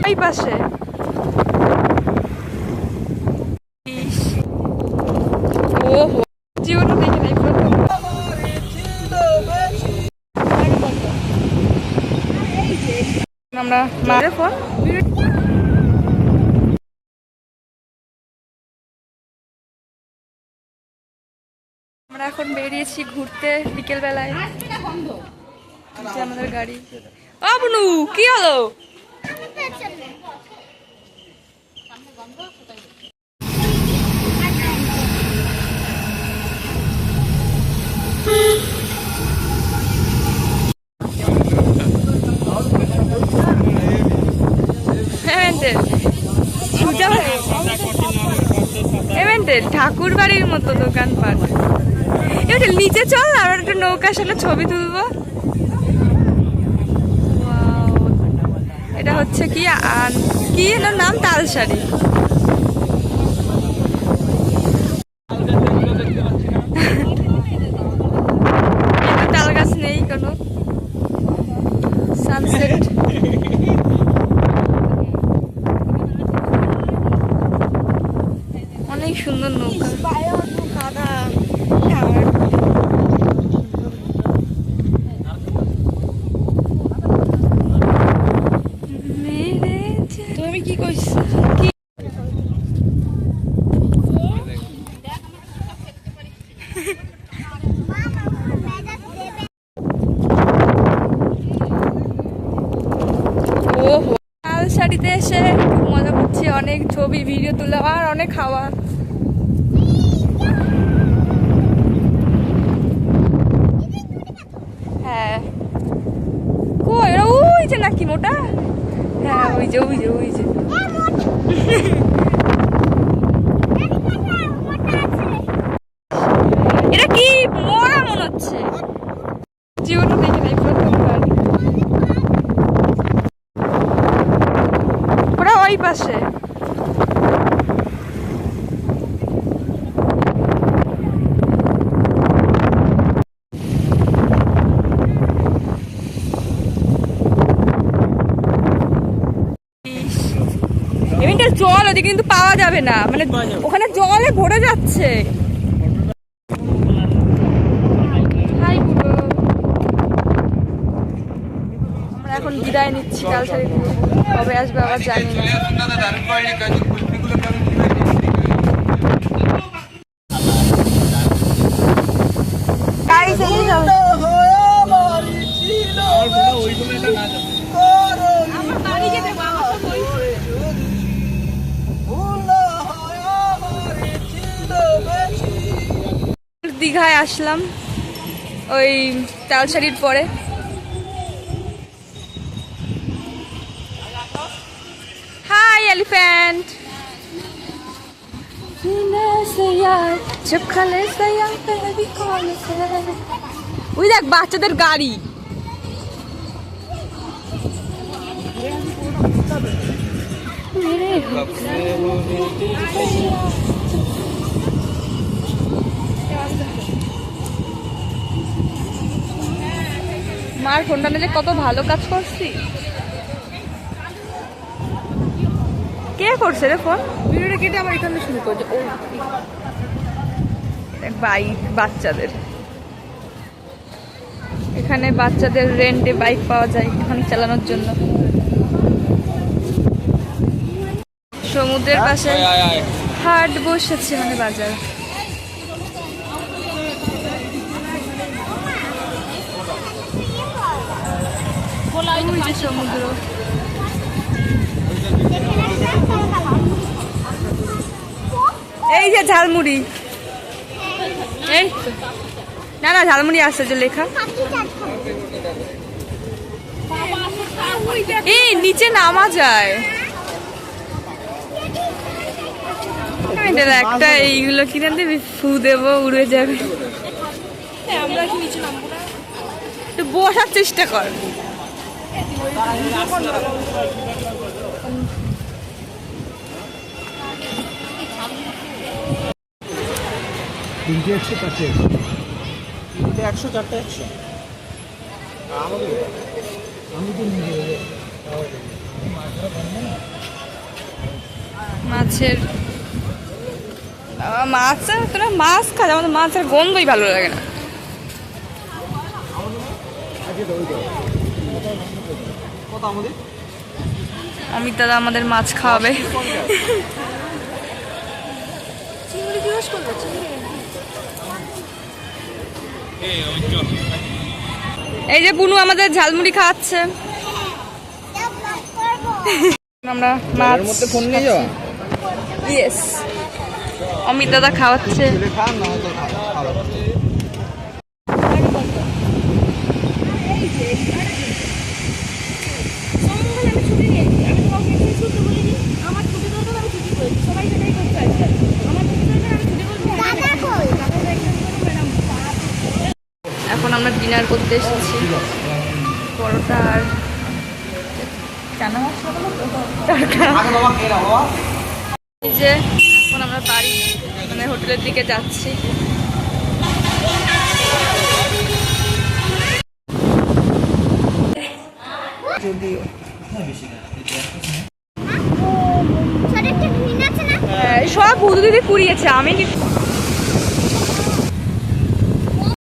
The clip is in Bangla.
এই পাশে ওহো জীবনে দেখে নাই প্রথম। আমরা মারে ফোন আমরা এখন বেরিয়েছি ঘুরতে বিকেল বেলায়। আমাদের গাড়ি বুনু কি হলো? ঠাকুর বাড়ির মতো দোকানপাট। এবার নিচে চল আর একটা নৌকা সাথে ছবি তুলবো। এটা হচ্ছে কি কি নাম তালসারি। তাল গাছ নেই কোনো। সানসেট অনেক সুন্দর নৌকা। তুমি কি কইছো? শাড়িতে এসে খুব মজা করছি, অনেক ছবি ভিডিও তুলে আর অনেক খাওয়া। হ্যাঁ কই এরা ওই যে নাকি মোটা? হ্যাঁ ওই যে ওই যে ওই যে এটা কি মরা মনে হচ্ছে, জীবনে দেখে নাই প্রথমবার। ওরা ওই পাশে জল ওদিকে কিন্তু পাওয়া যাবে না, মানে ওখানে জলে ভরে যাচ্ছে। আমরা এখন বিদায় নিচ্ছি তালসারি থেকে, কবে আসবে আবার জানি না। দীঘায় আসলাম ওই তালসারির পরে। Hi elephant. ওই দেখ বাচ্চাদের গাড়ি। মার ফোনটা যে কত ভালো কাজ করছি। কে করছে রে ফোন? ভিডিওটা কেটে আমার এখানে শুরু করছে। ও বাইক বাচ্চাদের, এখানে বাচ্চাদের রেন্টে বাইক পাওয়া যায় এখন চালানোর জন্য। সমুদ্রের পাশে হাট বসেছে, মানে বাজার। সমুদ্র এই যে ঝালমুড়ি, এই না না ঝালমুড়ি আসছে যে লেখা। এই নিচে নামা যায় একটা, এইগুলো কিনে দেবি, ফু দেবো উড়ে যাবে। আমরা কি নিচে নামবো না? একটু বসার চেষ্টা কর। তিনটে 100 চারটে 100 চারটে 100 আমি তো নিয়ে মাছের মাছ, তোরা মাছ খাস, আমাদের মাছের গন্ধই ভালো লাগে না। অমিত দাদা আমাদের মাছ খাওয়াবে। এই যে বুনু আমাদের ঝালমুড়ি খাওয়াচ্ছে। আমরা মাছ মধ্যে ফোন নিয়ে যাওয়া, ইয়েস, অমিত দাদা খাওয়াচ্ছে। এখন আমরা ডিনার করতে এসেছি, পরোটা আর চানা মশলা। এই যে এখন আমরা বাড়ি মানে হোটেলের দিকে যাচ্ছি। সব বুধু দিদি কুড়িয়েছে, আমি